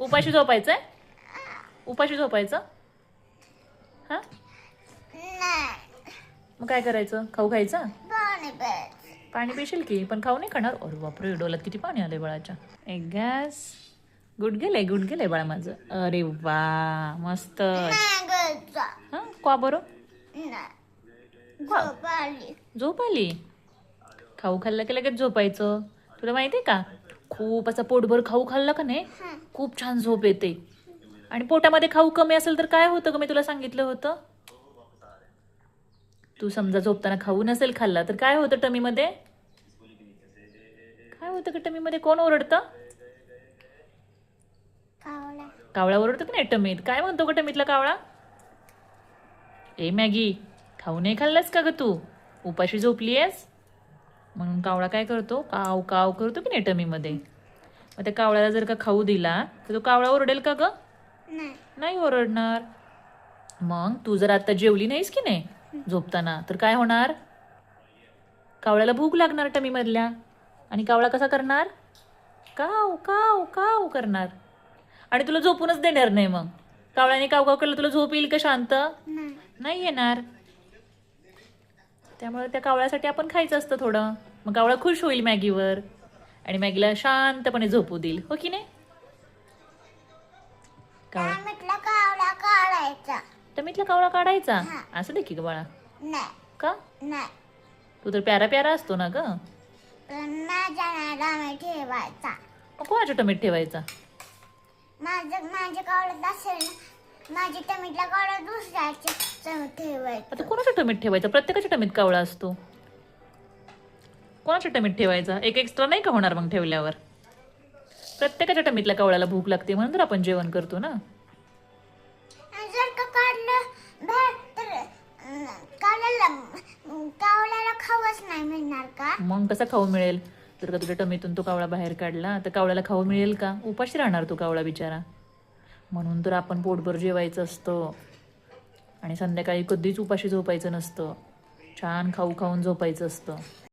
उपाशी झोपायचंय? उपाशी झोपायचं? हा, मग काय करायचं? खाऊ खायचा? पाणी पिशील की, पण खाऊ नाही खाणार? अरे बापरे, डोळ्यात किती पाणी आलंय बाळाच्या. एक गॅस. गुड गेलंय बाळा माझं. अरे वा, मस्त. हा, का बरं? झोप आली? खाऊ खाल्लं की लगेच झोपायचं. तुला माहितीये का, खूप असा पोटभर खाऊ खाल्ला का नाही, खूप छान झोप येते. आणि पोटामध्ये खाऊ कमी असेल तर काय होतं ग? मी तुला सांगितलं होतं. तू समजा झोपताना खाऊ नसेल खाल्ला तर काय होतं टमीमध्ये? काय होतं का टमीमध्ये? कोण ओरडतं? कावळा ओरडतो की नाही टमीत? काय म्हणतो का टमीतला कावळा? ए मॅगी, खाऊ नाही खाल्लास का ग तू? उपाशी झोपलीयस? म्हणून कावळा काय करतो? काव काव करतो की नाही टमीमध्ये. मग त्या कावळ्याला जर का खाऊ दिला तर तो कावळा ओरडेल का ग? नाही ओरडणार. मग तू जर आता जेवली नाहीस की नाही झोपताना तर काय होणार? कावळ्याला भूक लागणार टमी मधल्या, आणि कावळा कसा करणार? काव काव काव करणार, आणि तुला झोपूनच देणार नाही. मग कावळ्याने काव काव केलं, तुला झोप येईल का शांत? नाही येणार. त्यामुळे त्या कावळ्यासाठी आपण खायचं असतं थोडं. मग कावळा खुश होईल मॅगीवर आणि मॅगीला शांतपणे झोपू देईल, हो की नाही? टमीतला कावळा काढायचा? असं दे की ग बाळा. का? तू तर प्यारा प्यारा असतो ना ग. कोणाच्या टमीत ठेवायचा? आता कोणाच्या टमीत ठेवायचा? प्रत्येकाच्या टमीत कावळा असतो. कोणाच्या टमीत ठेवायचा? एक एक्स्ट्रा नाही का होणार मग ठेवल्यावर? प्रत्येकाच्या टमीतल्या कावळ्याला भूक लागते म्हणून तर आपण जेवण करतो ना. मग कसा खाऊ मिळेल? जर का तुझ्या टमीतून तो कावळा बाहेर काढला तर कावळ्याला खाऊ मिळेल का? उपाशी राहणार तो कावळा बिचारा. म्हणून तर आपण पोटभर जेवायचं असतं आणि संध्याकाळी कधीच उपाशी झोपायचं नसतं. छान खाऊ खाऊन झोपायचं असतं.